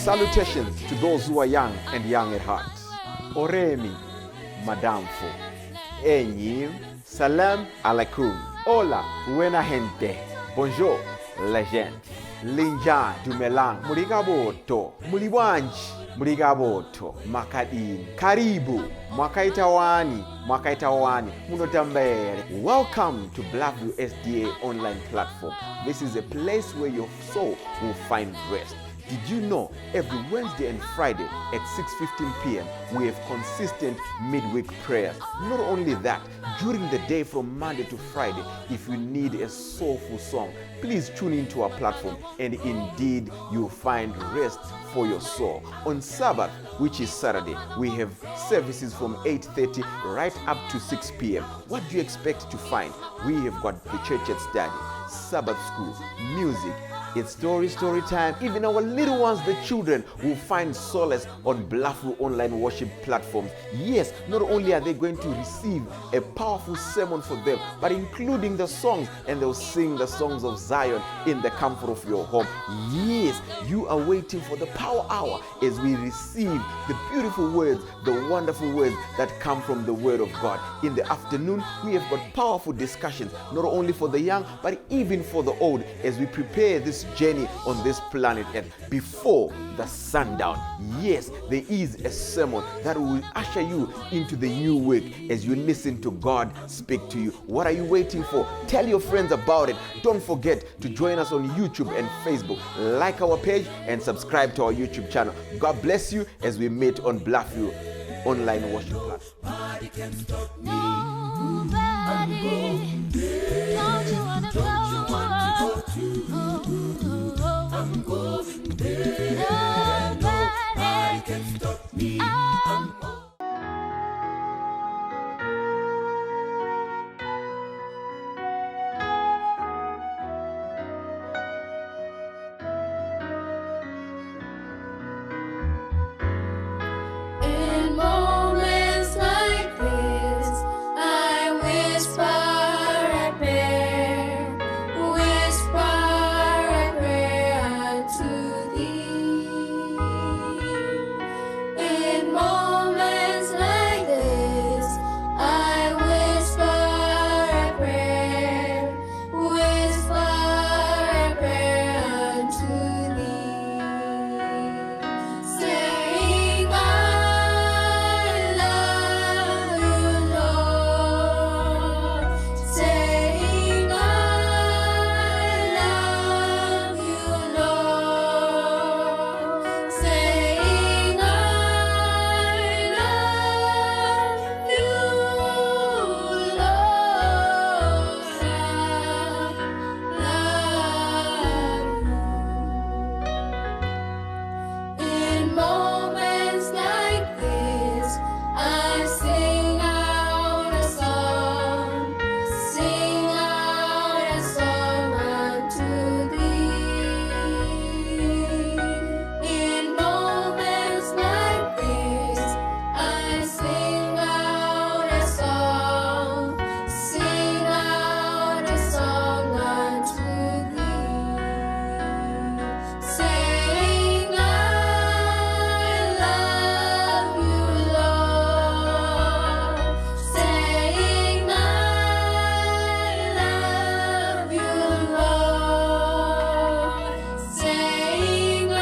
Salutations to those who are young and young at heart. Oremi, Madamfo, Enyim, Salam alaikum, Hola, buena gente, Bonjour, legend, Linja, Dumelang, Murigaboto, Muliwanji, Murigaboto, Makadin, Karibu, Mwakaitawani, Munotambere. Welcome to Blackview SDA online platform. This is a place where your soul will find rest. Did you know every Wednesday and Friday at 6:15 p.m. we have consistent midweek prayers? Not only that, during the day from Monday to Friday, if you need a soulful song, please tune into our platform and indeed you'll find rest for your soul. On Sabbath, which is Saturday, we have services from 8:30 right up to 6 p.m. What do you expect to find? We have got the church at study, Sabbath school, music. It's story time. Even our little ones, the children, will find solace on Blackview online worship platforms. Yes, not only are they going to receive a powerful sermon for them, but including the songs, and they'll sing the songs of Zion in the comfort of your home. Yes, you are waiting for the power hour as we receive the beautiful words, the wonderful words that come from the Word of God. In the afternoon, we have got powerful discussions, not only for the young, but even for the old, as we prepare this journey on this planet Earth before the sundown. Yes, there is a sermon that will usher you into the new week as you listen to God speak to you. What are you waiting for? Tell your friends about it. Don't forget to join us on YouTube and Facebook. Like our page and subscribe to our YouTube channel. God bless you as we meet on Blackview online worship platform. Nobody can stop me. Don't you wanna go? I'm going there. Nobody can stop me. In moments like this, I whisper a prayer, unto thee. In moments like this, I whisper a prayer, unto thee, saying, I love you, Lord, saying, I love you, Lord, saying, I love you, Lord, in moments like this, I sing out a song unto thee. In moments like this, I sing out a song unto thee, saying, I love you, Lord, saying, I love you, Lord, saying, I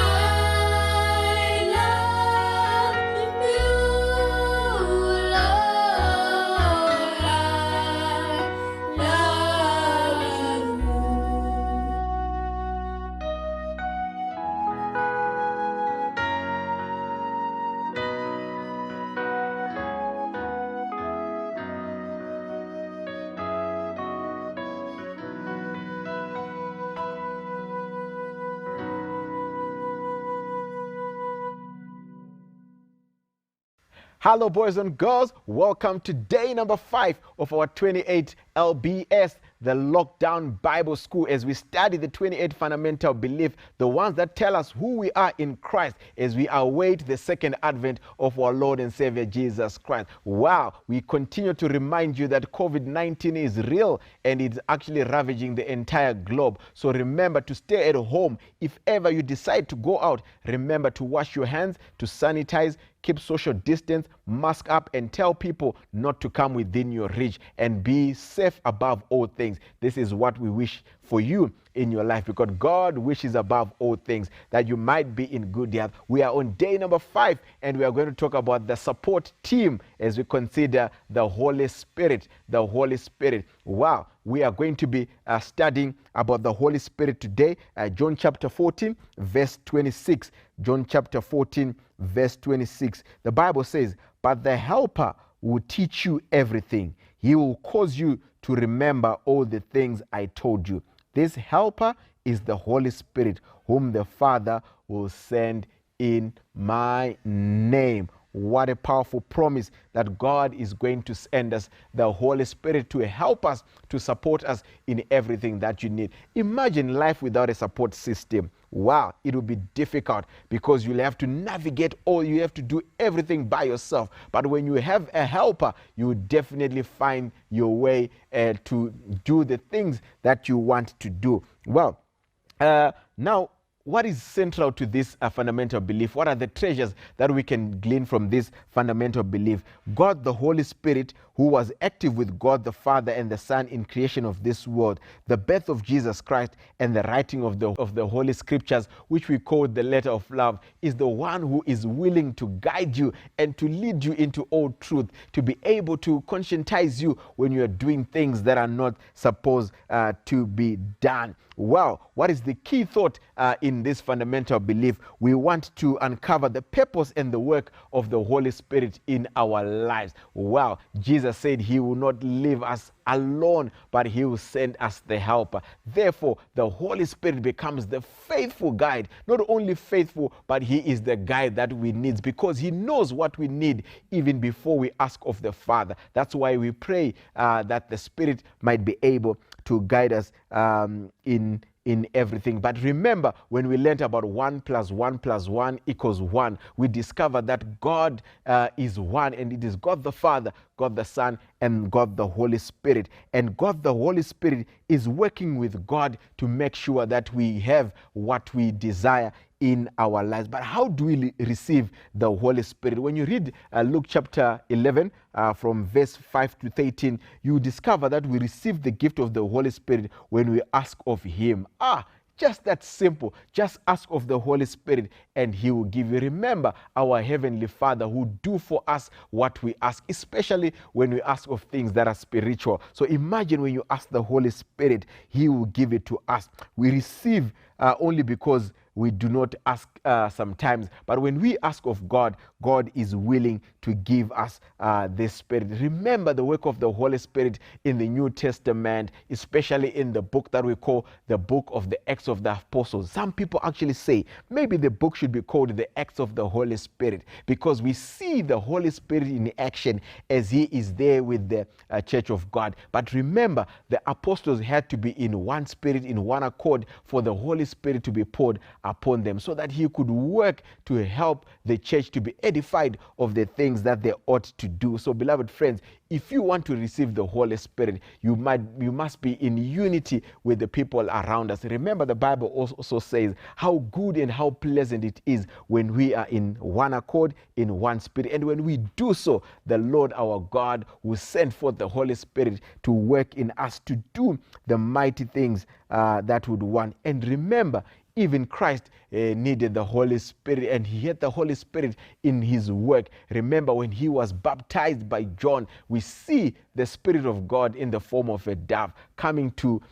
Hello, boys and girls. Welcome to day number 5 of our 28 LBS. the lockdown Bible school as we study the 28 fundamental beliefs, the ones that tell us who we are in Christ as we await the second advent of our Lord and Savior Jesus Christ. Wow, we continue to remind you that COVID-19 is real and it's actually ravaging the entire globe. So remember to stay at home. If ever you decide to go out, remember to wash your hands, to sanitize, keep social distance, mask up, and tell people not to come within your reach, and be safe above all things. This is what we wish for you in your life, because God wishes above all things that you might be in good health. We are on day number 5, and we are going to talk about the support team as we consider the Holy Spirit. The Holy Spirit. Wow. We are going to be studying about the Holy Spirit today. John chapter 14, verse 26. John chapter 14, verse 26. The Bible says, "But the Helper will teach you everything. He will cause you to remember all the things I told you." This Helper is the Holy Spirit, whom the Father will send in my name. What a powerful promise that God is going to send us the Holy Spirit to help us, to support us in everything that you need. Imagine life without a support system. Wow, it will be difficult because you'll have to navigate all, you have to do everything by yourself. But when you have a helper, you will definitely find your way to do the things that you want to do. Well, now, what is central to this fundamental belief? What are the treasures that we can glean from this fundamental belief? God, the Holy Spirit, who was active with God the Father and the Son in creation of this world, the birth of Jesus Christ, and the writing of the Holy Scriptures, which we call the letter of love, is the one who is willing to guide you and to lead you into all truth, to be able to conscientize you when you are doing things that are not supposed to be done. Well, what is the key thought in this fundamental belief? We want to uncover the purpose and the work of the Holy Spirit in our lives. Wow, Jesus said he will not leave us alone, but he will send us the helper. Therefore, the Holy Spirit becomes the faithful guide. Not only faithful, but he is the guide that we need, because he knows what we need even before we ask of the Father. That's why we pray that the Spirit might be able to guide us in everything. But remember, when we learned about 1 + 1 + 1 = 1, we discovered that God is one, and it is God the Father, God the Son, and God the Holy Spirit. And God the Holy Spirit is working with God to make sure that we have what we desire in our lives. But how do we receive the Holy Spirit? When you read Luke chapter 11 from verse 5 to 13, you discover that we receive the gift of the Holy Spirit when we ask of him. Just that simple. Just ask of the Holy Spirit and he will give you. Remember our Heavenly Father who do for us what we ask, especially when we ask of things that are spiritual. So imagine when you ask the Holy Spirit, he will give it to us. We receive only because we do not ask sometimes. But when we ask of God, God is willing to give us this Spirit. Remember the work of the Holy Spirit in the New Testament, especially in the book that we call the book of the Acts of the Apostles. Some people actually say maybe the book should be called the Acts of the Holy Spirit, because we see the Holy Spirit in action as he is there with the Church of God. But remember, the apostles had to be in one spirit, in one accord, for the Holy Spirit to be poured upon them, so that he could work to help the church to be edified of the things that they ought to do. So, beloved friends, if you want to receive the Holy Spirit, you must be in unity with the people around us. Remember, the Bible also says how good and how pleasant it is when we are in one accord, in one spirit. And when we do so, the Lord our God will send forth the Holy Spirit to work in us to do the mighty things that would want. And remember, even Christ needed the Holy Spirit, and he had the Holy Spirit in his work. Remember, when he was baptized by John, we see the Spirit of God in the form of a dove coming to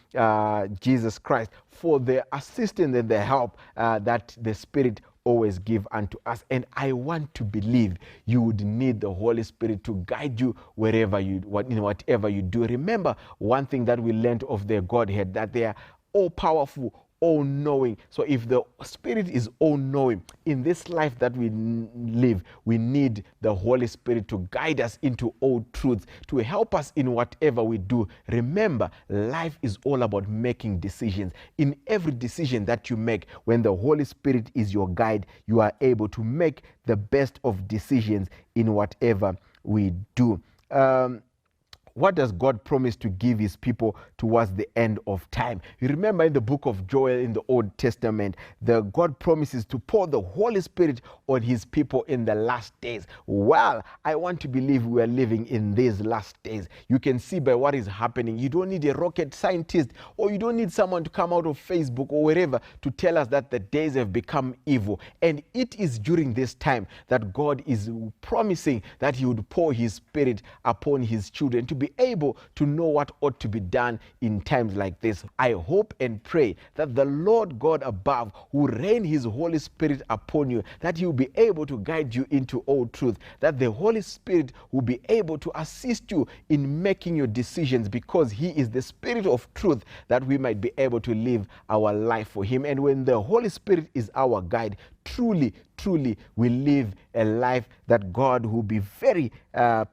Jesus Christ for the assistance and the help that the Spirit always give unto us. And I want to believe you would need the Holy Spirit to guide you whatever you do. Remember one thing that we learned of the Godhead, that they are all powerful, all-knowing. So if the Spirit is all-knowing, in this life that we live, we need the Holy Spirit to guide us into all truths, to help us in whatever we do. Remember, life is all about making decisions. In every decision that you make, when the Holy Spirit is your guide, you are able to make the best of decisions in whatever we do. What does God promise to give his people towards the end of time? You remember in the book of Joel in the Old Testament, God promises to pour the Holy Spirit on his people in the last days. Well, I want to believe we are living in these last days. You can see by what is happening. You don't need a rocket scientist, or you don't need someone to come out of Facebook or wherever to tell us that the days have become evil. And it is during this time that God is promising that he would pour his Spirit upon his children to be able to know what ought to be done in times like this. I hope and pray that the Lord God above will rain his Holy Spirit upon you, that he will be able to guide you into all truth, that the Holy Spirit will be able to assist you in making your decisions, because he is the Spirit of truth, that we might be able to live our life for him. And when the Holy Spirit is our guide, truly we live a life that God will be very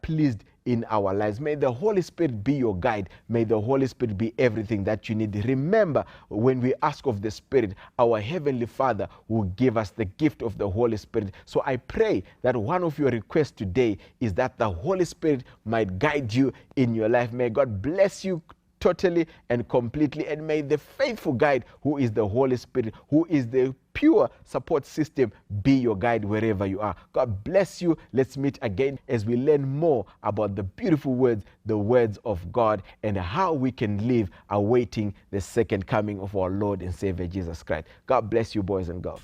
pleased in our lives. May the Holy Spirit be your guide. May the Holy Spirit be everything that you need. Remember, when we ask of the Spirit, our Heavenly Father will give us the gift of the Holy Spirit. So I pray that one of your requests today is that the Holy Spirit might guide you in your life. May God bless you totally and completely, and may the faithful guide, who is the Holy Spirit, who is the pure support system, be your guide wherever you are. God bless you. Let's meet again as we learn more about the beautiful words, the words of God, and how we can live awaiting the second coming of our Lord and Savior Jesus Christ. God bless you, boys and girls.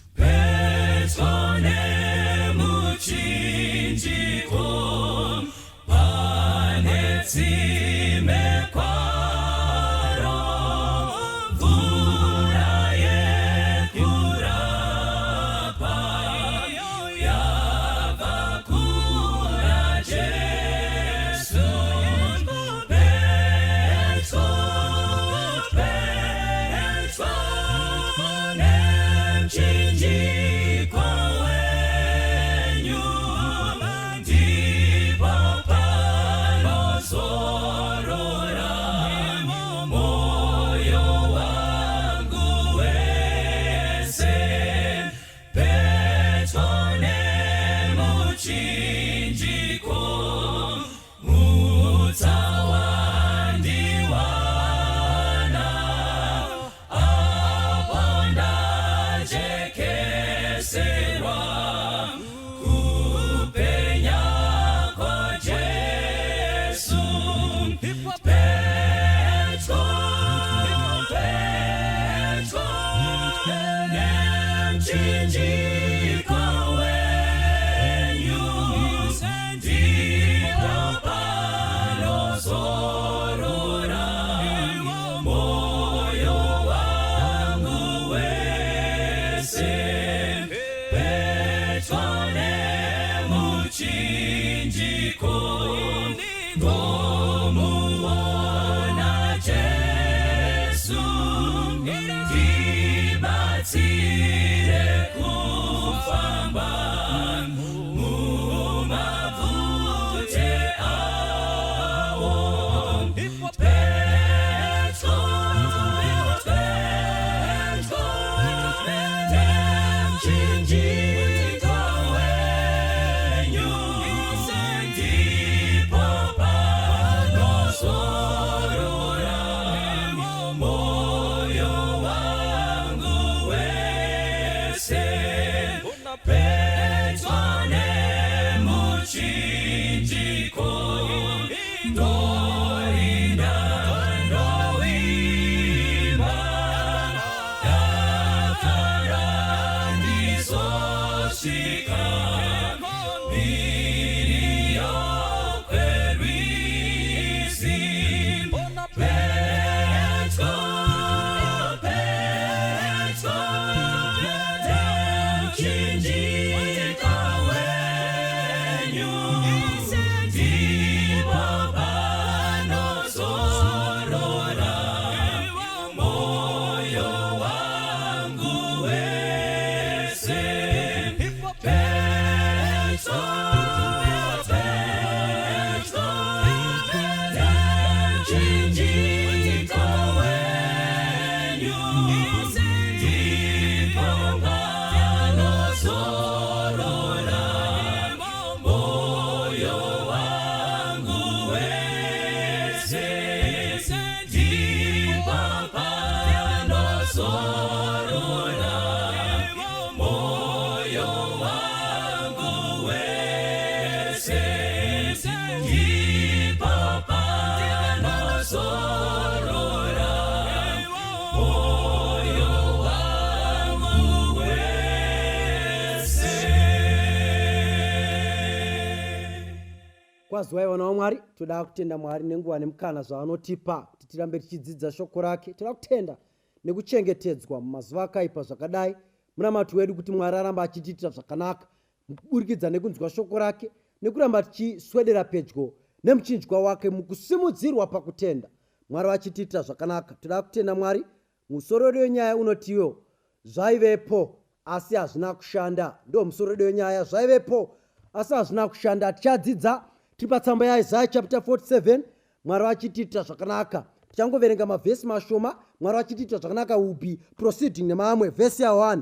kwazivaiva nawo Mwari, toda kutenda Mwari nenguva nemukana zvaanotipa kuti tirambe tichidzidza shoko rake. Toda kutenda nekuchengetedzwa mumazuva akaipa zvakadai. Muramati wedu kuti Mwari aramba achitiitira zvakanaka mukuburikidza nekunzwa shoko rake, nekuramba tichiswedera pedyo nemuchinjwa wake mukusimudzirwa pakutenda. Mwari vachitiitira zvakanaka. Toda kutenda Mwari. Musoro wenyaya unotiwo zvaivepo asi hazvina kushanda. Ndo musoro wenyaya zvaivepo asi hazvina kushanda. Tichadzidza tiri patsamba yaIsaiah chapter 47. Mwari vachitiitira zvakanaka. Tichangoverenga mavhesi mashoma. Mwari vachitiitira zvakanaka upi proceeding nemamwe. Vhesi ya1.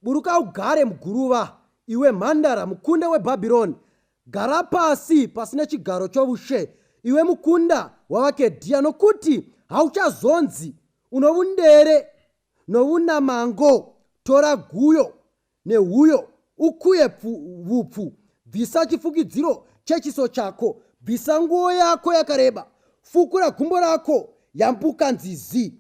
Buruka ugare muguruva, iwe mhandara mukunde weBhabhironi. Gara pasi pasina chigaro chovushe, iwe mukunda wavakedhia, nokuti hauchazonzi unovundere novunamango. Tora guyo nehuyo ukuye vupfu. Bvisa chifukidziro chechiso chako, bvisa nguo yako yakareba, fukura gumbo rako, yambuka nzizi.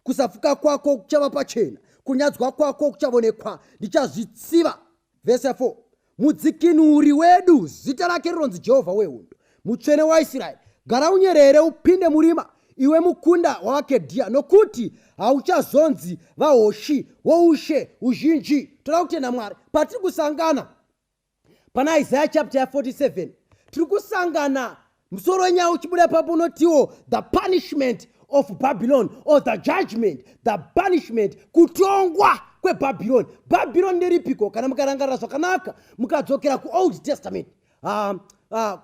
Kusafuka kwako kuchava pachena, kunyadzwa kwako kuchavonekwa, ndichazvitsiva. Vhesi 4. Mudzikinuri wedu, zita rake rinonzi Jehovha wehondo, mutsvene waIsraeri. Gara unyerere upinde murima, iwe mukunda wavakedhia, nokuti hauchazonzi vahoshi voushe uzhinji. Toda kutenda Mwari. Patiri kusangana pana Isaiah chapter 47, tiri kusangana musoro wenyaya uchibuda papo unotiwo the punishment of Babylon, or the judgment, the punishment, kutongwa kweBhabhironi. Bhabhironi nderipiko? Kana mukarangarira zvakanaka mukadzokera kuOld Testament,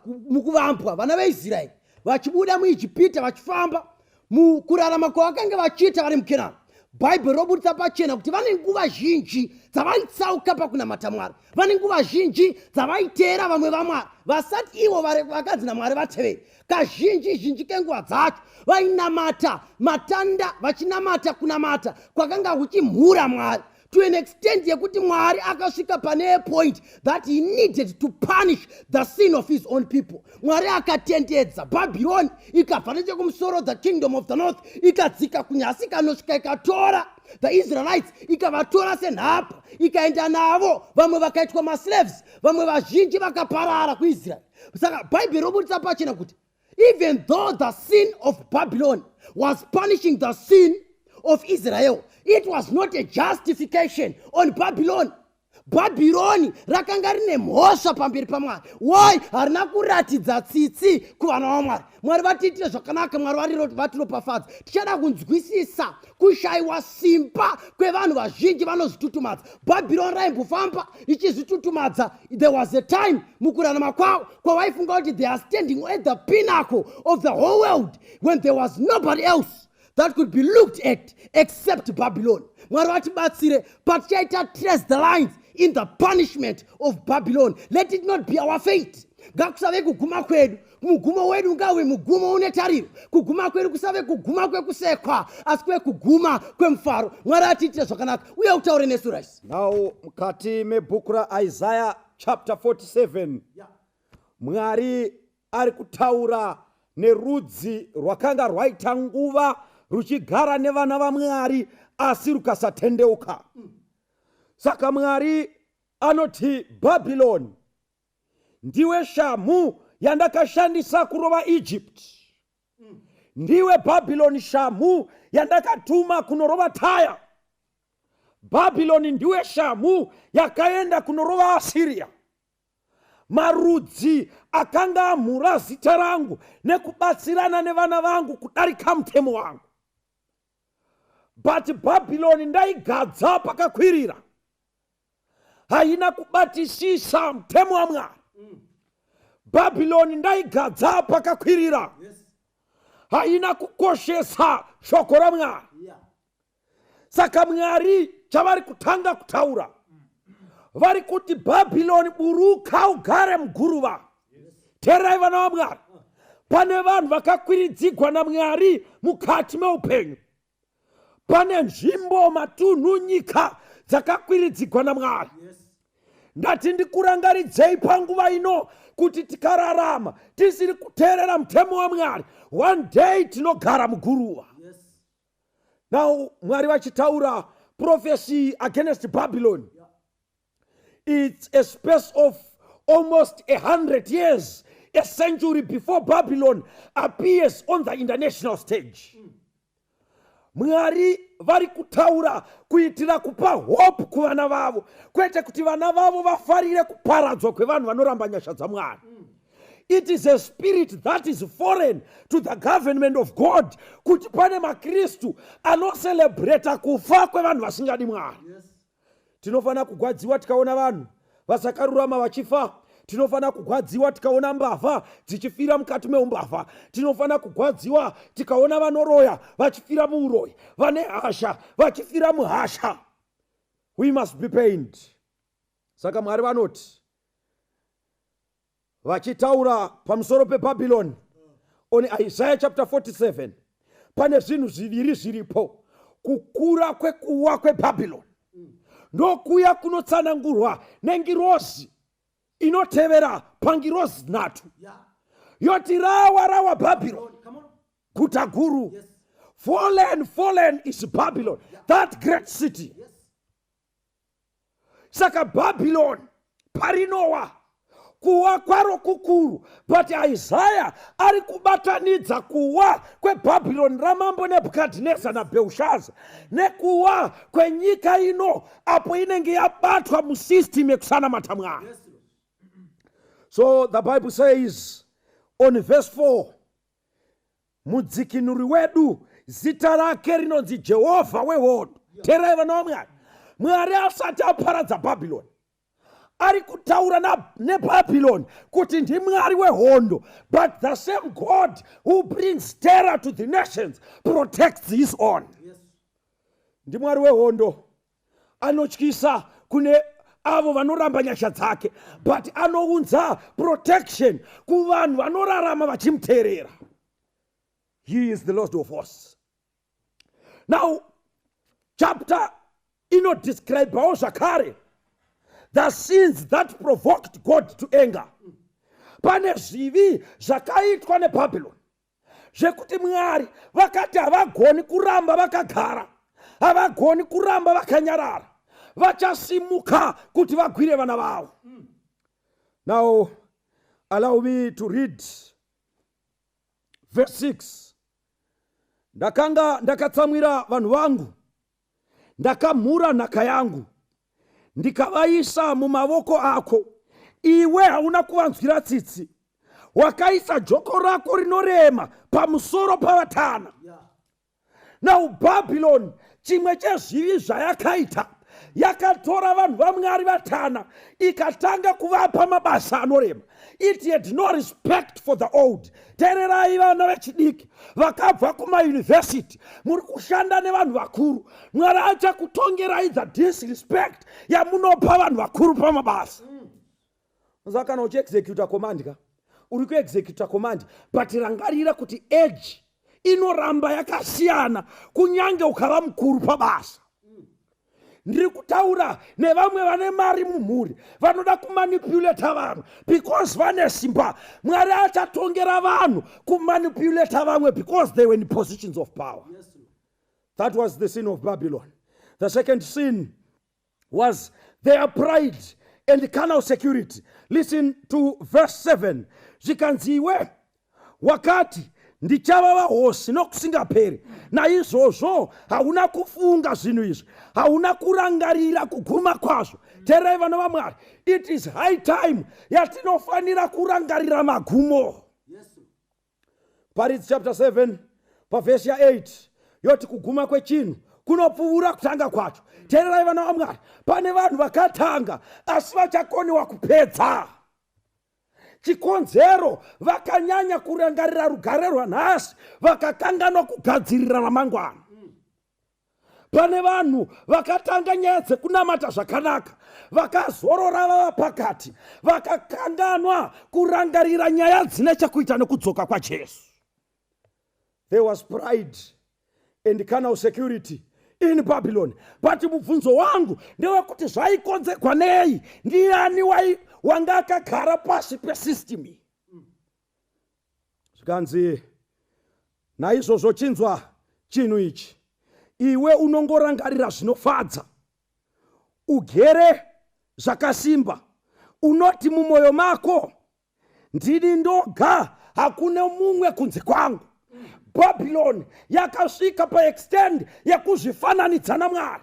mukuvambwa vana veIsraeri vachibuda muIjipita vachifamba mukurarama kwavakanga vachiita vari muKenani, Bhaibheri robudisa pachena kuti vane nguva zhinji dzavaitsauka pakunamata Mwari. Vane nguva zhinji dzavaiteera vamwe vaMwari vasati ivo vakanzi naMwari vateveri. Kazhinji kenguva dzacho vainamata matanda, vachinamata kunamata kwakanga kuchimhura Mwari, to an extent yekuti Mwari akasvika pane a point that he needed to punish the sin of his own people. Mwari akatendedza Bhabhironi, ikabva nechekumusoro the kingdom of the north, ikadzika kunyasi ikanosvika ikatora the Israelites, ikavatora senhapwa ikaenda navo. Vamwe vakaitwa maslaves, vamwe vazhinji vakaparara kuIsraeri. Saka Bhaibheri robudisa pachena kuti even though the sin of Babylon was punishing the sin of Israel, it was not a justification on Babylon. Bhabhironi rakanga rine mhosva pamberi paMwari. Why? Harina kuratidza tsitsi kuvana vaMwari. Mwari vatiitire zvakanaka, Mwari vatiropafadza. Tichada kunzwisisa kushayiwa simba kwevanhu vazhinji vanozvitutumadza. Bhabhironi raimbofamba ichizvitutumadza. There was a time mukurarama kwavo kwavaifunga kuti they are standing at the pinnacle of the whole world when there was nobody else that could be looked at except Babylon. Mwari vatibatsire patichaita trace the lines in the punishment of Babylon. Let it not be our fate. Ngakusave kuguma kwedu, mugumo wedu ngawe mugumo unetariro. Kuguma kwedu kusave kuguma kwekusekwa, asi kwe kuguma kwemfaro. Mwari atiitire zvakanaka. Uye utaure nesu rais. Now mukati mebhuku raIsaiah chapter 47, Mwari ari kutaura nerudzi rwakanga rwaita nguva ruchigara nevana vaMwari asi rukasatendeuka. Saka Mwari anoti Babylon ndiwe shamu yandakashandisa kurova Egypt. Ndiwe Babylon shamu yandakatuma kunorova Tyre. Babylon ndiwe shamu yakaenda kunorova Assyria. Marudzi akanga amhura zita rangu nekubatsirana nevana vangu kudarika mutemo wangu. But Babylon ndaigadza pakakwirira, haina kubatisisa mutemo waMwari. Babylon ndaigadza pakakwirira, haina kukoshesa shoko raMwari. Saka Mwari chavari kutanga kutaura, vari kuti Babylon buruka ugare muguruva. Teerai vana vaMwari, pane vanhu vakakwiridzigwa naMwari mukati meupenyu. Pane nzvimbo, matunhu, nyika dzakakwiridzigwa naMwari. Ndati ndikurangaridzei panguva ino kuti tikararama tisiri kuteerera mutemo waMwari, one day tinogara muguruva. Now Mwari vachitaura prophecy against Babylon. It's a space of almost 100 years a century before Babylon appears on the international stage. Mwari vari kutaura kuitira kupa hope kuvana vavo, kwete kuti vana vavo vafarire kuparadzwa kwevanhu vanoramba nyasha dzaMwari. It is a spirit that is foreign to the government of God, kuti pane maKristu anoselebrata kufa kwevanhu vasingadi Mwari. Tinofana kugwadziwa tikaona vanhu vasakarurama vachifa. Tinofana kugwadziwa tikaona mbavha dzichifira mukati meumbavha. Tinofana kugwadziwa tikaona vanoroya vachifira muuroyi, vane hasha vachifira muhasha. We must be pained. Saka Mwari vanoti vachitaura pamusoro peBhabhiloni on Isaiah chapter 47, pane zvinhu zviviri zviripo. Kukura kwekuwa kweBhabhiloni ndokuya kunotsanangurwa nengirozi inotevera pangirozi nhatu. Yoti rawa Babylon, guta guru. Fallen is Babylon, that great city. Saka Babylon parinowa kuwa kwaro kukuru, but Isaiah ari kubatanidza kuwa kweBhabhiloni ramambo Nebukadneza naBhelshaza nekuwa kwenyika ino apo inenge yabatwa musystem yekusanamata Mwari. So the Bible says on verse 4, mudzikinuri wedu zita rake rinonzi Jehovha wehondo. Terai vana vaMwari, Mwari asati aparadza Babylon ari kutaura neBabylon kuti ndimwari wehondo, but the same God who brings terror to the nations protects his own. Ndimwari wehondo anotyisa kune avo vanoramba nyasha dzake, but anounza protection kuvanhu vanorarama vachimuteerera. He is the Lord of hosts. Now chapter inodescribewo zvakare the sins that provoked God to anger. Pane zvivi zvakaitwa neBhabhiloni zvekuti Mwari vakati havagoni kuramba vakagara, havagoni kuramba vakanyarara, vachasimuka kuti vagwire vana vavo. Now allow me to read verse 6. Ndakanga ndakatsamwira vanhu vangu, ndakamhura nhaka yangu, ndikavaisa mumavoko ako. Iwe hauna kuvanzwira tsitsi, wakaisa joko rako rinorema pamusoro pavatana. Now Babylon, chimwe chezvivi zvayakaita, yakatora vanhu vaMwari vatana ikatanga kuvapa mabasa anorema. It had no respect for the old. Tererai vana vechidiki vakabva kumayunivhesiti, muri kushanda nevanhu vakuru. Mwari achakutongerai the disrespect yamunopa vanhu vakuru pamabasa. Zakana uchiexecuta command ka uri kuexecuta command, but rangarira kuti age inoramba yakasiyana kunyange ukava mukuru pabasa. Ndiri kutaura nevamwe vane mari mumhuri vanoda kumanipulata vanhu because vane simba. Mwari achatongera vanhu kumanipulata vamwe because they were in positions of power. That was the sin of Babylon. The second sin was their pride and carnal security. Listen to verse 7. Zvikanziwe wakati ndichava vahosi nokusingaperi, naizvozvo hauna kufunga zvinhu izvi, hauna kurangarira kuguma kwazvo. Tererai vana vaMwari, it is high time yatinofanira kurangarira magumo. Paridzi chapter 7 pavhesi ya8 yoti kuguma kwechinhu kunopfuura kutanga kwacho. Tererai vana vaMwari, pane vanhu vakatanga asi vachakoniwa kupedza. Chikonzero vakanyanya kurangarira rugare rwanhasi vakakanganwa kugadzirira ramangwana. Pane vanhu vakatanga nyaya dzekunamata zvakanaka vakazorora vava pakati vakakanganwa kurangarira nyaya dzine chekuita nekudzoka kwaJesu. There was pride and carnal security in Babylon. But mubvunzo wangu ndewekuti zvaikonzerwa nei? Ndiani wanga akagara pasi pesystem? Zvikanzi naizvozvo chinzwa chinhu ichi, iwe unongorangarira zvinofadza, ugere zvakasimba, unoti mumwoyo mako ndini ndoga, hakuna mumwe kunze kwangu. Babylon yakasvika paextend yekuzvifananidza naMwari.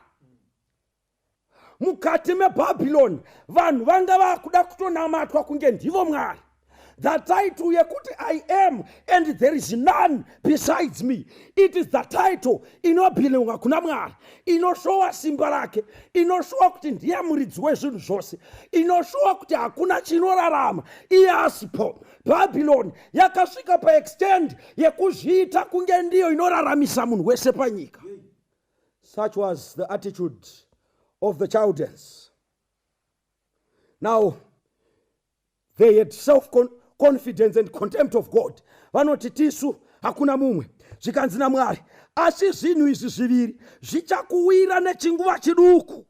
Mukati meBabylon vanhu vanga vakuda kutonamatwa kunge ndivo Mwari. The title yekuti I am and there is none besides me. It is the title inobhilonga kuna Mwari, inoshowa simba rake, inoshowa kuti ndiye muridzi wezvinhu zvose, inoshowa kuti hakuna chinorarama iye asipo. Babylon yakasvika paextend yekuzviita kunge ndiyo inoraramisa munhu wese panyika. Such was the attitude of the Chaldeans. Now, they had self-confidence and contempt of God. Vanoti tisu hakuna mumwe, zvikanzi naMwari. Asi zvinhu izvi zviviri zvichakuwira nechinguva chiduku.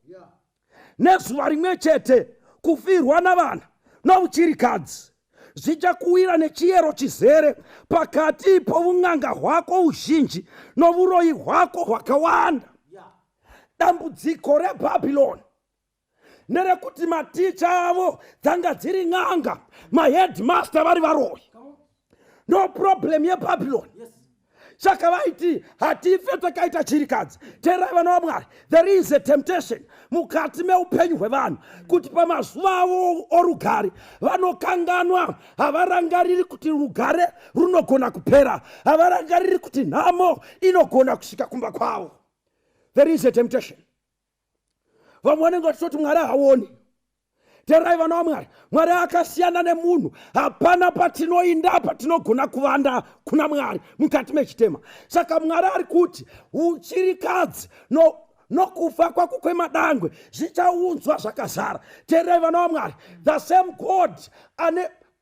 Nezuva rimwe chete kufirwa navana nouchirikadzi. Zvichakuwira nechiyero chizere pakati poun'anga hwako uzhinji novuroyi hwako hwakawanda. Dambudziko reBhabhiloni nerekuti maticha avo dzanga dziri n'anga, maheadmaster vari varoyi. No problem yeBhabhiloni. Saka vaiti hatife takaita chirikadzi. Teerai vana vaMwari, there is a temptation mukati meupenyu hwevanhu kuti pamazuva avo orugare vanokanganwa, havarangariri kuti rugare runogona kupera, havarangariri kuti nhamo inogona kusvika kumba kwavo. There is a temptation. Vamwe vanenge vachitoti Mwari haoni. Teerai vana vaMwari, Mwari akasiyana nemunhu. Hapana patinoinda patinogona kuvanda kuna Mwari mukati mechitema. Saka Mwari ari kuti uchirikadzi nokufa kwako kwemadangwe zvichaunzwa zvakazara. Teerai vana vaMwari, the same God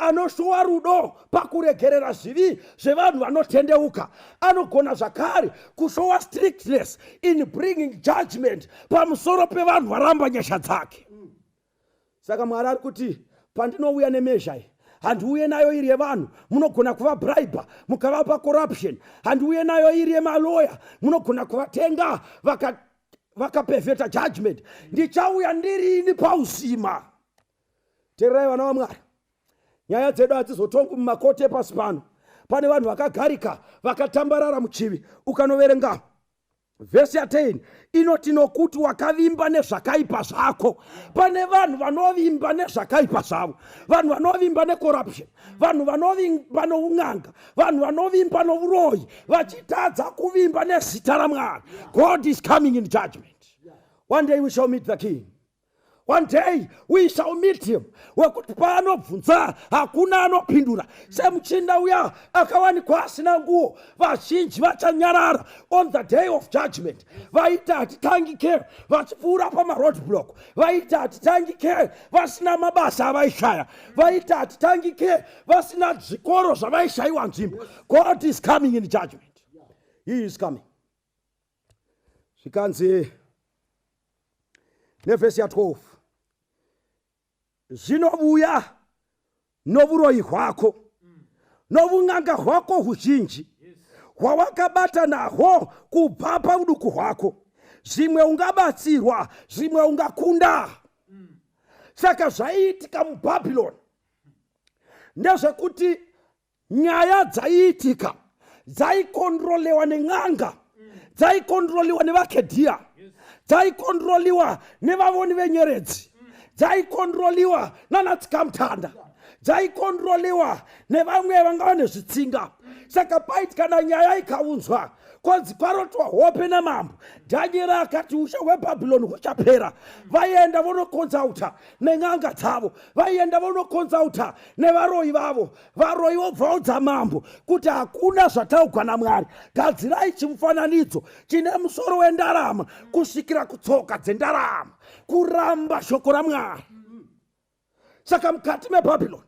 anoshowa rudo pakuregerera zvivi zvevanhu vanotendeuka anogona zvakare kushowa strictness in bringing judgment pamusoro pevanhu varamba nyasha dzake. Saka Mwari ari kuti pandinouya nemezha iyi handiuye nayo iri yevanhu munogona kuvabraiba mukavapa corruption, handiuye nayo iri yemaloya munogona kuvatenga vakapevheta judgment. Ndichauya ndirini pauzima. Teerai vana vaMwari, nyaya dzedu hadzizotongwi mumakoti epasi pano. Pane vanhu vakagarika vakatambarara muchivi. Ukanoverenga vhesi ya10 inoti nokuti wakavimba nezvakaipa zvako. Pane vanhu vanovimba nezvakaipa zvavo, vanhu vanovimba necorruption, vanhu vanovimba noun'anga, vanhu vanovimba nouroyi, vachitadza kuvimba nezita raMwari. God is coming in judgment. One day we shall meet the King. One day we shall meet him. Wekuti paanobvunza hakuna anopindura. Semuchinda uya akawanikwa asina nguo, vazhinji vachanyarara on the day of judgment. Vaita hatitangike vachipfuura pamaroadblock, vaita hatitangike vasina mabasa avaishaya, vaita hatitangike vasina zvikoro zvavaishayiwa nzvimbo. God is coming in judgment. He is coming. Zvikanzi nevhesi ya12, zvinovuya novuroyi hwako noun'anga hwako huzhinji hwawakabata nahwo kubva pauduku hwako. Zvimwe ungabatsirwa, zvimwe ungakunda. Saka zvaiitika muBhabhiloni ndezvekuti nyaya dzaiitika dzaikontrolewa nen'anga, dzaikontroliwa nevakedhiya, dzaikontroliwa nevavoni venyeredzi, dzaikontroliwa nanatsikamutanda, dzaikontroliwa nevamwe vangava nezvitsinga. Saka paitikana nyaya ikaunzwa konzi parotwa hope namambo, Dhanieri akati ushe hweBhabhiloni huchapera. Vaienda vonokonzauta nen'anga dzavo, vaienda vonokonzauta nevaroyi vavo. Varoyi vobvaudza mambo kuti hakuna zvataugwa naMwari, gadzirai chimufananidzo chine musoro wendarama kusvikira kutsoka dzendarama, kuramba shoko raMwari. Saka mukati meBhabhiloni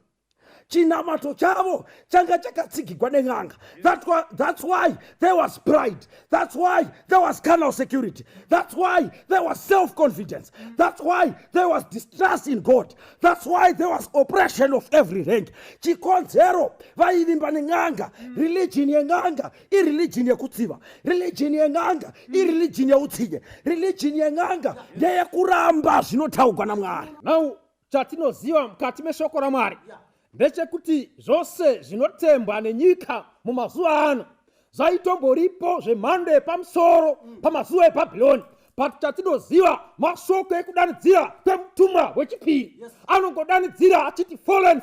chinamato chavo changa chakatsigigwa nen'anga. That's why there was pride. That's why there was carnal security. That's why there was self-confidence. That's why there was distrust in God. That's why there was oppression of every rank. Chikonzero vaivimba nen'anga. Religion yen'anga ireligion yekutsiva. Religion yen'anga ireligion yeutsinye. Religion yen'anga ndeyekuramba zvinotaurwa naMwari. Now chatinoziva mukati meshoko raMwari ndechekuti zvose zvinotembwa nenyika mumazuva ano zvaitomboripo zvemhando yepamusoro pamazuva eBhabhironi. Patinoziva mashoko ekudanidzira kwemutumwa wechipiri anongodanidzira achiti fallen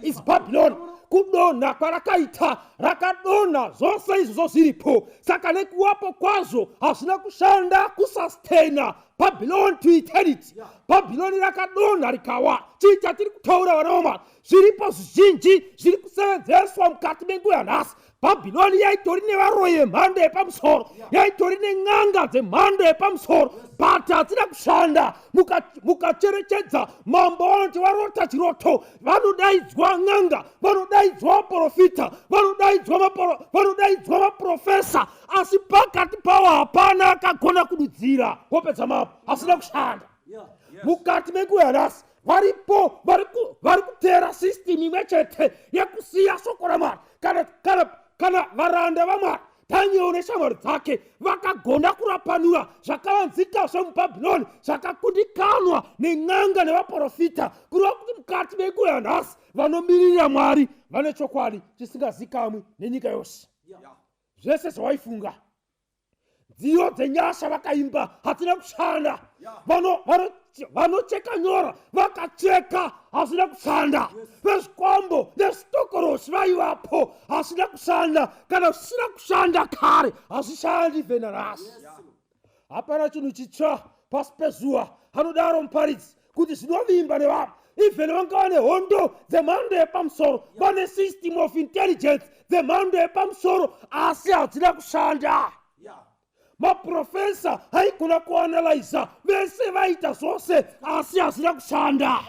is Babylon. Kudonha kwarakaita rakadonha zvose izvo zviripo. Saka nekuwapo kwazvo hazvina kushanda kusustaina Babylon to eternity. Babylon rakadonha rikawa. Chii chatiri kutaura vana vaMwari? Zviripo zvizhinji zviri kusevenzeswa mukati menguva yanhasi. Babylon yaitori nevaroyi vemhando yepamusoro, yaitori nen'anga dzemhando yepamusoro, but hatina kushanda. Mukacherechedza mambo vanoti varota chiroto, vanodaidzwa n'anga, vanodaidzwa vaprofita, vanodaidzwa vaprofesa, asi pakati pavo hapana akagona kududzira wopedza mambo, hasina kushanda. Mukati menguva yanhasi varipo vari kutera system imwe chete yekusiya shoko raMwari. Kana varanda vaMwari Daniel neshamwari dzake vakagona kurapanura zvakavanzika zvemuBhabhironi zvakakundikanwa nen'anga nevaprofita, kureva kuti mukati menguva yanhasi vanomirira Mwari vane chokwadi chisingazikamwi nenyika yose. Zvese zvawaifunga, nziyo dzenyasha vakaimba, hatina kushanda. Vanocheka nyora vakacheka, hasina kushanda. Vezvikwambo nezvitokoro zvivaivapo, hasina kushanda. Kana zvisina kushanda kare, hazvishandi venarasi. Hapana chinhu chitsva pasi pezuva. Hanodaro muparidzi kuti zvinovimba nevanhu. Even vangava nehondo dzemhando yepamusoro, vane system of intelligence dzemhando yepamusoro, asi hadzina kushanda. Maprofesa haigona kuanalyza, vese vaita zvose asi hazina kushanda.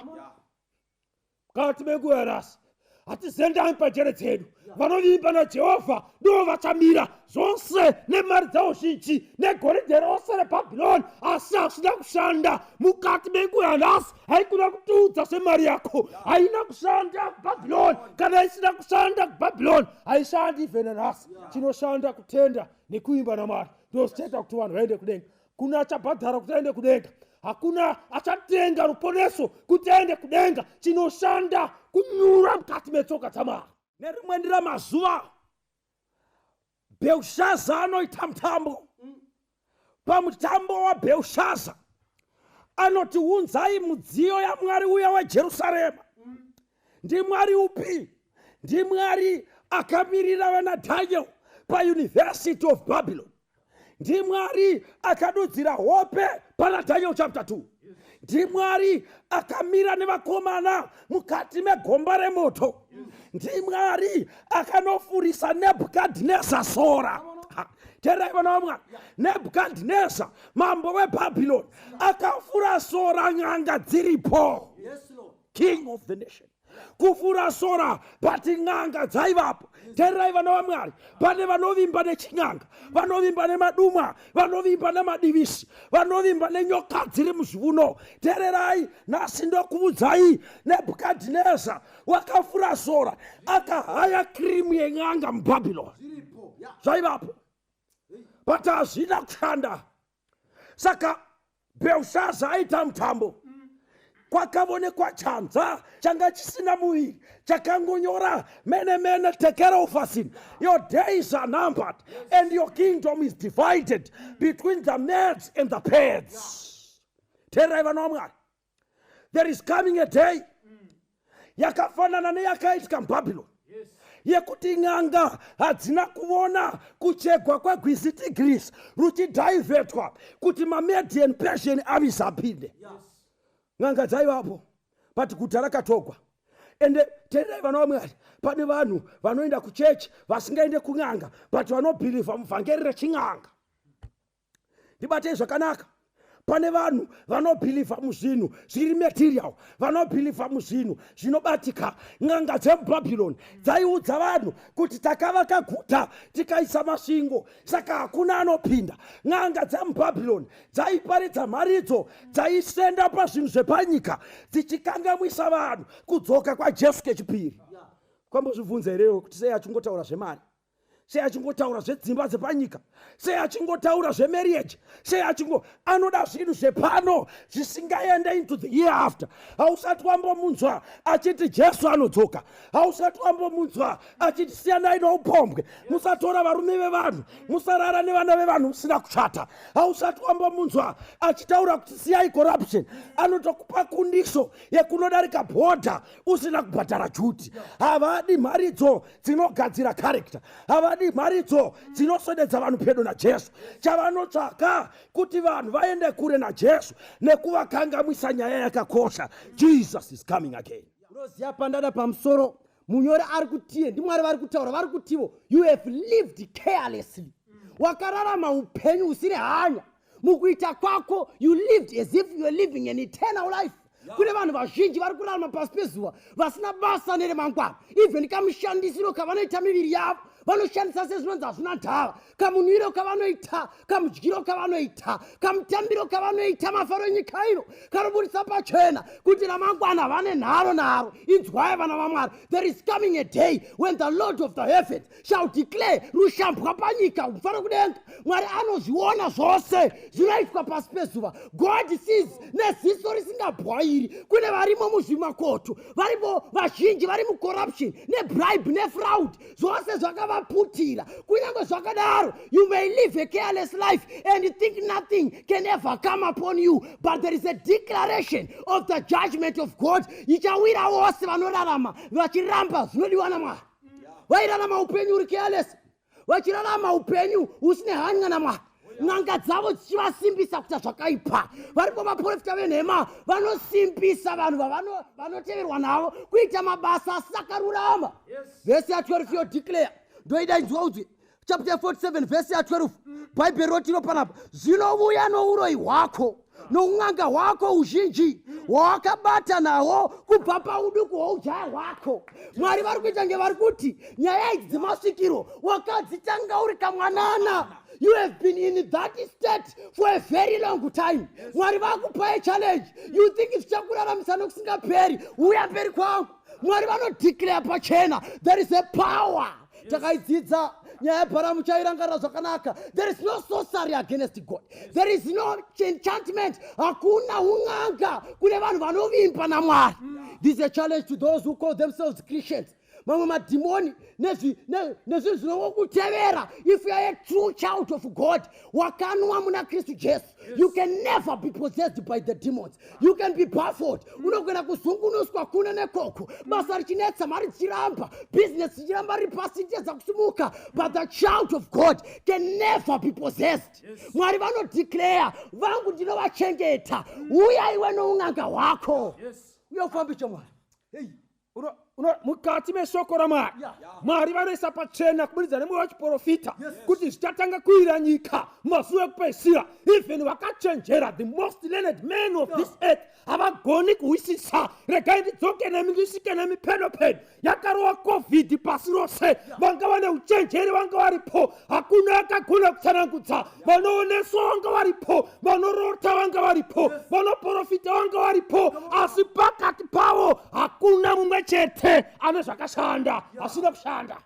Mukati menguva yanhasi hatizendai pajere dzedu. Vanovimba naJehovha ndivo vachamira, zvose nemari dzavo zhinji negoridhe rose reBhabhironi, asi hazvina kushanda. Mukati menguva yanhasi haigona kutiudza semari yako, haina kushanda kuBhabhironi. Kana isina kushanda kuBhabhironi haishandi even nanhasi. Chinoshanda kutenda nekuimba naMwari ndozvichaita kuti vanhu vaende kudenga. Kuna achabhadhara kuti aende kudenga, hakuna achatenga ruponeso kuti aende kudenga. Chinoshanda kunyura mukati metsoka dzaMwari. Nerimwe ndiramazuva Belshaza anoita mutambo. Pamutambo waBelshaza anoti, unzai mudziyo yaMwari uya weJerusarema. Ndimwari upi? Ndimwari akamirira vana Daniel paUniversity of Babylon. Ndimwari akadudzira hope pana Daniel chapter 2. Ndimwari akamira nevakomana mukati megomba remoto. Ndimwari akanofurisa Nebukadnezar sora. Terai vana vaMwari, Nebukadnezar mambo weBhabhironi akafura sora n'anga dziripo. King of the nation. Kufura sora bati n'anga dzaivapo. Terai vana vaMwari, pane vanovimba nechin'anga, vanovimba nemadumwa, vanovimba nemadivisi, vanovimba nenyoka dziri muzviuno. Tererai, nhasi ndokuudzai, Nebukadnezar wakafura sora akahaya krimu yen'anga muBhabhironi. Zvaivapo, but hazvina kushanda. Saka Belshaza aita mutambo. Kwakavonekwa chanza changa chisina muviri chakangonyora mene tekera ufasin. Your days are numbered and your kingdom is divided between the Medes and the Persians. Terai vana vaMwari, there is coming a day yakafanana neyakaitika muBhabhironi, yekuti n'anga hadzina kuona kuchekwa kwegwizi Tigris ruchidhaivetwa kuti maMedian Persian armies apinde. N'anga dzaivapo, but guta rakatogwa. Ende tererai vana vaMwari, pane vanhu vanoenda kuchechi vasingaende kun'anga, but vanobhilivha muvhangeri rechin'anga. Ndibatei zvakanaka. Pane vanhu vanobhilivha muzvinhu zviri material, vanobhilivha muzvinhu zvinobatika. N'anga dzemuBhabhironi dzaiudza vanhu kuti takavaka guta tikaisa masvingo, saka hakuna anopinda. N'anga dzemuBhabhironi dzaiparidza mharidzo, dzaisenda pazvinhu zvepanyika dzichikangamwisa vanhu kudzoka kwaJesu kechipiri. Kwambozvibvunza here kuti sei achingotaura zvemari? sei achingotaura zvedzimba dzepanyika, sei achingotaura zvemarriage, sei anoda zvinhu zvepano zvisingaende into the year after. Hausati wambomunzwa achiti Jesu anodzoka, hausati wambomunzwa achiti siyanai noupombwe, musatora varume vevanhu, musarara nevana vevanhu musina kuchata, hausati wambomunzwa achitaura kuti siyai corruption, anotokupa kundiso yekunodarika bhodha usina kubhadhara juti. Havadi mharidzo dzinogadzira character, havadi mharidzo dzinoswededza vanhu pedo naJesu. Chavanotsvaka kuti vanhu vaende kure naJesu nekuvakangamisa nyaya yakakosha. Jesus is coming again. unoziva pandada pamusoro munyori ari kutiye ndimwari vari kutaura vari kutivo you have lived carelessly, wakararama upenyu usiri hanya. Mukuita kwako you lived as if you are living an eternal life. Kune vanhu vazhinji vari kurarama pasi pezuva vasina basa neremangwana. Even kamushandisiro kavanoita miviri yavo vanoshandisa sezvinonzi hazvina ndava, kamunwiro kavanoita, kamudyiro kavanoita, kamutambiro kavanoita, mafaro enyika ino kanobudisa pachena kuti ramangwana vane nharo nharo. Inzwai vana vaMwari, there is coming a day when the Lord of the heavens shall declare rushambwa panyika kubvara kudenga. Mwari anozviona zvose zvinoitwa pasi pezuva. God sees neziso risingabwairi. Kune varimo muzvimakoto, varipo vazhinji vari mucorruption nebribe nefraud, zvose zvakavaputira. Kunyange zvakadaro, you may live a careless life and think nothing can ever come upon you, but there is a declaration of the judgment of God ichawira vose vanorarama vachiramba zvinodiwa naMwari. Vairarama upenyu uri careless, vachirarama upenyu usine hanya naMwari, n'anga dzavo dzichivasimbisa kuita zvakaipa. Varipo vaprofita venhema vanosimbisa vanhu vanoteverwa navo kuita mabasa asakarurama. Vhesi ya12 yodeclare, ndoida inzwa udzi chapter 47 vhesi ya12, bhaibheri rotiro panapa, zvinouya nouroyi hwako noun'anga hwako uzhinji hwawakabata nahwo kubva pauduku hwoujaya hwako. Mwari vari kuita nge vari kuti nyaya idzi dzemasvikiro wakadzitanga uri kamwanana. You have been in that state for a very long time. Mwari vakupai challenge. You think zvichakuraramisa nokusingaperi, uya mberi kwangu. Mwari vanodeclare pachena, there is a power. Takaidzidza nyaya yebharamu chairangarira zvakanaka. There is no sorcery against God. There is no enchantment. Hakuna un'anga kune vanhu vanovimba naMwari. This is a challenge to those who call themselves Christians. Mamwe madhimoni nezvinhu zvinokutevera. If you are a true child of God, wakanwa muna Kristu Jesu, you can never be possessed by the demons. You can be baffled. Unogona kuzungunuswa kuna nekoko. Basa richinetsa mari chiramba. Business chiramba ripasi cheza kusumuka. But the child of God can never be possessed. Mwari vanodeclare, vangu ndinovachengeta. Uya iwe noun'anga hwako. Uyofambicha Mwari. Hey. Mukati mesoko raMwari, Mwari vanoisa pachena kubudikidza nemweya wachiprofita kuti zvichatanga kuwira nyika mazuva ekupedzisira. Even vakachenjera, the most learned men of this earth, havagoni kuwisisa. Regai ndidzoke nemi ndisvike nemipedopedo yakarova covid pasi rose. Vanga vane uchenjeri vanga varipo, hakuna akagona kutsanangudza. Vanooneswa vanga varipo, vanorota vanga varipo, vanoprofita vanga varipo, asi pakati pavo hakuna mumwe chete ane zvakashanda asina kushanda.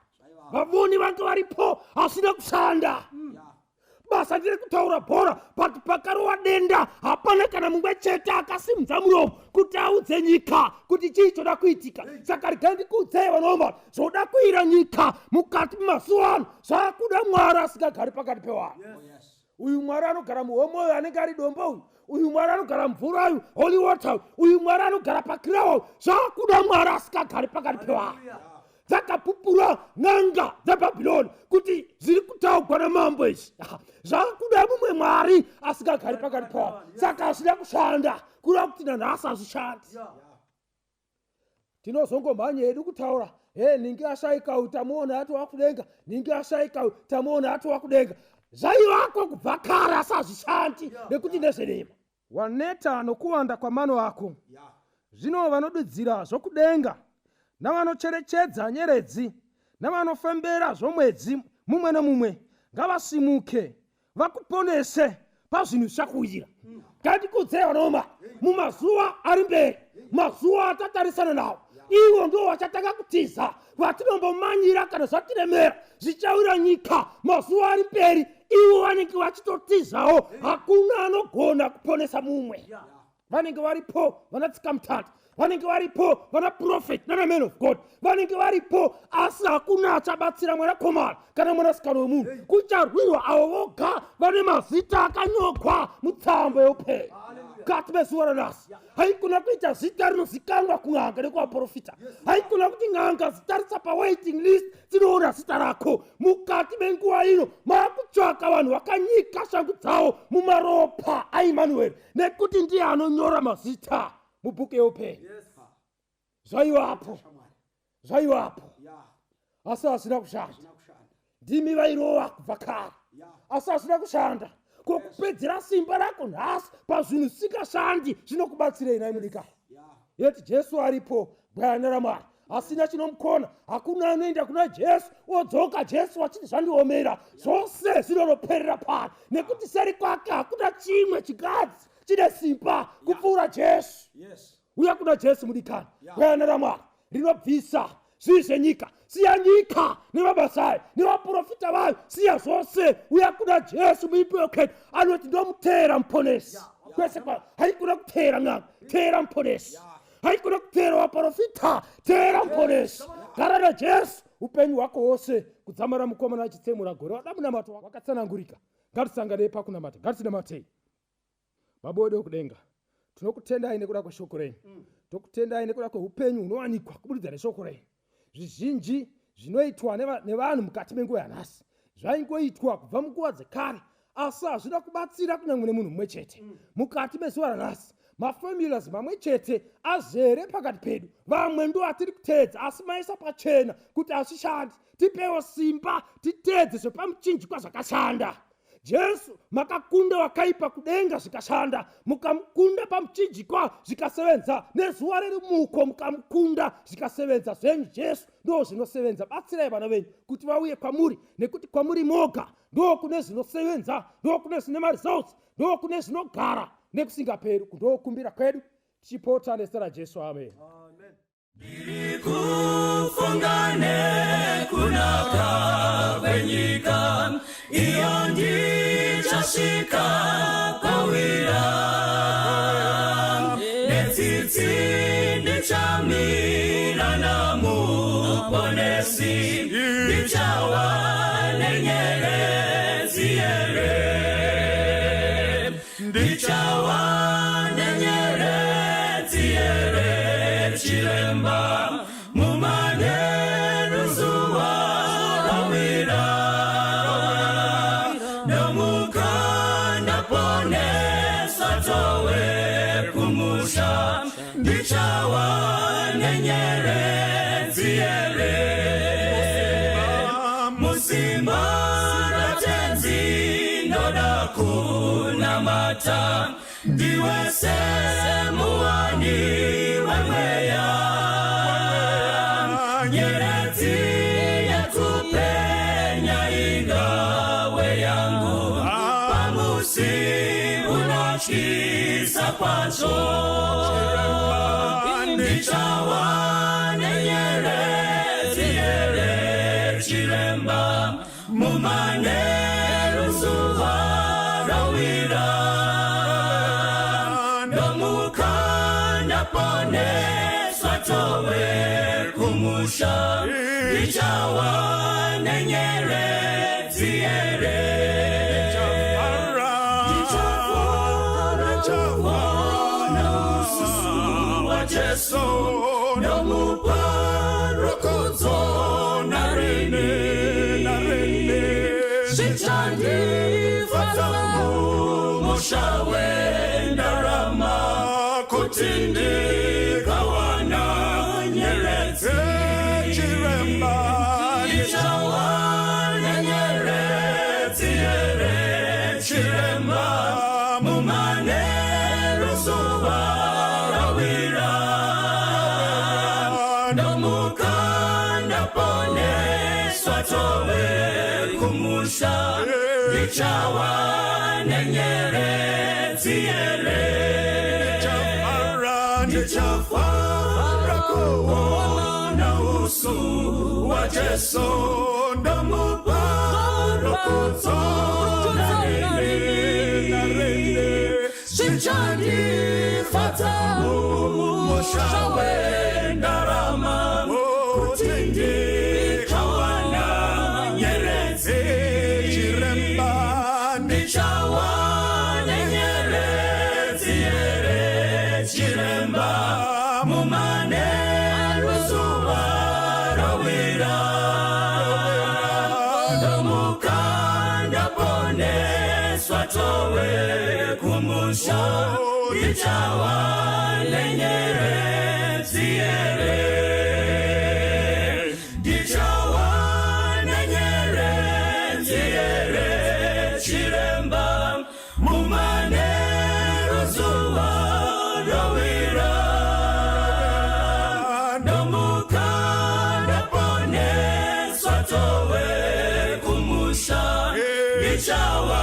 Vavoni vanga varipo asina kushanda. Basa ndiri kutaura bhora, but pakarova denda hapana kana mumwe chete akasimudza muromo kuti audze nyika kuti chii choda kuitika. Saka regai ndikuudzei vanaomari, zvoda kuwira nyika mukati mumazuva ano zvakuda Mwari asingagari pakati pevanhu. Uyu Mwari anogara muhomoyo anenge ari dombo uyu Mwari anogara mvura uyu holy water uyu Mwari anogara pakirawo. Zvakuda Mwari asingagari pakati pevanhu. Dzakapupura n'anga dzeBhabhironi kuti zviri kutaurwa namambo izvi. Zvakuda mumwe Mwari asingagari pakati pevanhu. Saka hazvina kushanda, kureva kuti nanhasi hazvishandi. Tinozongomhanya hedu kutaura, ningi ashayika tamuona ati wakudenga, ningi ashayika tamuona ati wakudenga. Zvaivako kubva kare asi hazvishandi nekuti ndezvenema. Waneta nokuwanda kwamano ako. Zvino vanodudzira zvokudenga navanocherechedza nyeredzi navanofembera zvomwedzi mumwe nemumwe ngavasimuke vakuponese pazvinhu zvichakuwira. Ngandikuudzei vanaomari, mumazuva ari mberi, mazuva atatarisana nawo, iwo ndo wachatanga kutiza vatinombomanyira kana zvatiremera zvichawira nyika mazuva ari mberi ivo vanenge vachitotizawo hakuna anogona kuponesa mumwe vanenge varipo vanatsika mutata vanenge varipo vana prophet nana man of God vanenge varipo asi hakuna achabatsira mwanakomana kana mwanasikana wemunhu kucharwirwa avo voga vane mazita akanyogwa mutsamba yeupenyu mukati mezuva ranhasi haikuna kuita zita rinozikanwa kun'anga nekuvaprofita haikuna kuti n'anga zitarisa pawaiting list dzinoona zita rako mukati menguva ino maakutsvaka vanhu vakanyika shangu dzavo mumaropa aImanueri nekuti ndiye anonyora mazita mubhuku yeupenyu zvaivapo asi hazvina kushanda ndimi vairova kubva kare asi hazvina kushanda kokupedzera simba rako nhasi pazvinhu zvisingashandi zvinokubatsirei nai mudikani yeti Jesu aripo bwana ramwari asina chinomukona hakuna anoenda kuna Jesu odzoka Jesu achiti zvandiomera zvose zvinonoperera pano nekuti seri kwake hakuna chimwe chigadzi chine simba kupfuura Jesu uya kuna Jesu mudikani bwana ramwari rinobvisa zvinhu zvenyika siya nyika nemabasa ayo nevaprofita vayo siya zvose uya kuna Jesu muipi wekwedu anoti ndomutera muponesi kwese kwa haikuna kutera n'anga tera muponesi haikuna kutera vaprofita tera muponesi gara naJesu upenyu hwako hwose kudzamara mukomana achitsemura gore wadamunamato wakatsanangurika ngatisanganei pakunamata ngatinamatei baba wedu wekudenga tinokutendai nekuda kweshoko renyu tokutendai nekuda kweupenyu hunowanikwa kubudikidza neshoko renyu zvizhinji zvinoitwa nevanhu mukati menguva yanhasi zvaingoitwa kubva munguva dzekare asi hazvina kubatsira kunyange nemunhu mumwe chete mukati mezuva ranhasi mafamilies mamwe chete azere pakati pedu vamwe ndo atiri kuteedza asi maisa pachena kuti hazvishandi tipewo simba titeedze zvepamuchinjikwa zvakashanda Jesu makakunda wakaipa kudenga zvikashanda mukamukunda pamuchinjikwa zvikasevenza nezuva ririmuko mukamukunda zvikasevenza zvenyu Jesu ndo zvinosevenza batsirai vana venyu kuti vauye kwamuri nekuti kwamuri moga ndo kune zvinosevenza ndo kune zvine maresults ndo kune zvinogara nekusingaperi kundokumbira kwedu tichipota nezita raJesu amen Fungane kunaka kwenyika iyo ndichasvika pawira netsitsi ndichamira namuponesi ndichawa nenyerezi here ndichawa nenyerezi here chiremba mumane ruzuwa rawira nomuka ndaponesa towe kumusha ndichawa nenyerezi here musimba natenzi ndoda kunamata ndiwe semuwani wemweya nyeredzi yekupenya ingawe yangu pamusi unotyisa kwacho ndichawa nenyeredzi here chiremba mumane ruzuva rawira ndomuka ndaponeswa towe kumusha ndichawa nenyerezi here ndichawana ususu wa Jesu nomupa rukudzo narini zvichandifadza mushawe ndarama kuti ndikawana nyeredzi chiremba ndichawana nyeredzi here chiremba mumane ruzuva rawira ndomuka ndaponeswa towe kumusha ndichawa nenyeredzi here ndichafara na usu wa Jesu ndamubaro kutona rene Shijani fatamu moshawe ndarama kutindi kawana nyerezi chiremba nichawane nyerezi chiremba mumane ruzuwa rawira domukanda pone swatowe kumusha ichawane nyerezi ichawane nyerezi chiremba mumane ruzuwa rawira domukanda pone swatowe kumusha ichawa